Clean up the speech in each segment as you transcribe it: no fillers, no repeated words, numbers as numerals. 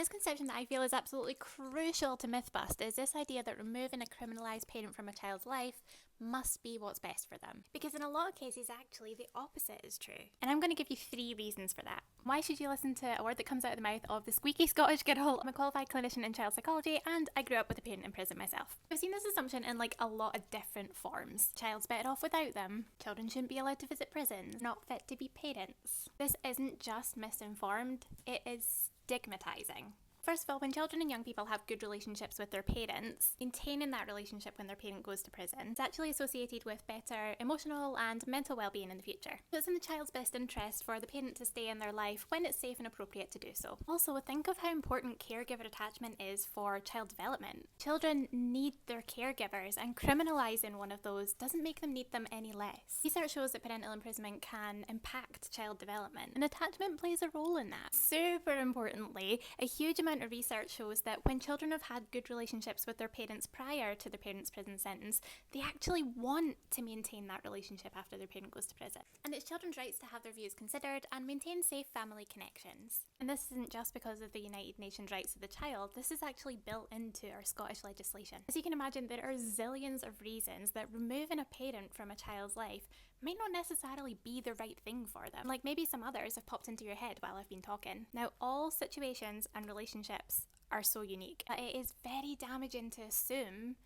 misconception that I feel is absolutely crucial to Mythbust is this idea that removing a criminalised parent from a child's life must be what's best for them. Because in a lot of cases, actually, the opposite is true. And I'm going to give you 3 reasons for that. Why should you listen to a word that comes out of the mouth of the squeaky Scottish girl? I'm a qualified clinician in child psychology, and I grew up with a parent in prison myself. I've seen this assumption in like a lot of different forms. Child's better off without them. Children shouldn't be allowed to visit prisons. Not fit to be parents. This isn't just misinformed, it is stigmatising. First of all, when children and young people have good relationships with their parents, maintaining that relationship when their parent goes to prison is actually associated with better emotional and mental well-being in the future. So it's in the child's best interest for the parent to stay in their life when it's safe and appropriate to do so. Also, think of how important caregiver attachment is for child development. Children need their caregivers, and criminalising one of those doesn't make them need them any less. Research shows that parental imprisonment can impact child development, and attachment plays a role in that. Super importantly, a huge amount of research shows that when children have had good relationships with their parents prior to their parents' prison sentence, they actually want to maintain that relationship after their parent goes to prison. And it's children's rights to have their views considered and maintain safe family connections. And this isn't just because of the United Nations Rights of the Child, this is actually built into our Scottish legislation. As you can imagine, there are zillions of reasons that removing a parent from a child's life might not necessarily be the right thing for them. Like maybe some others have popped into your head while I've been talking. Now, all situations and relationships are so unique, but it is very damaging to assume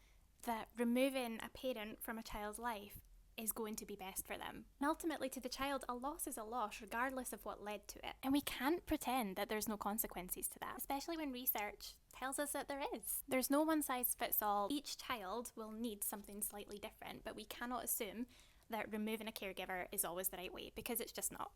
that removing a parent from a child's life is going to be best for them. And ultimately, to the child, a loss is a loss regardless of what led to it. And we can't pretend that there's no consequences to that, especially when research tells us that there is. There's no one size fits all. Each child will need something slightly different, but we cannot assume that removing a caregiver is always the right way, because it's just not.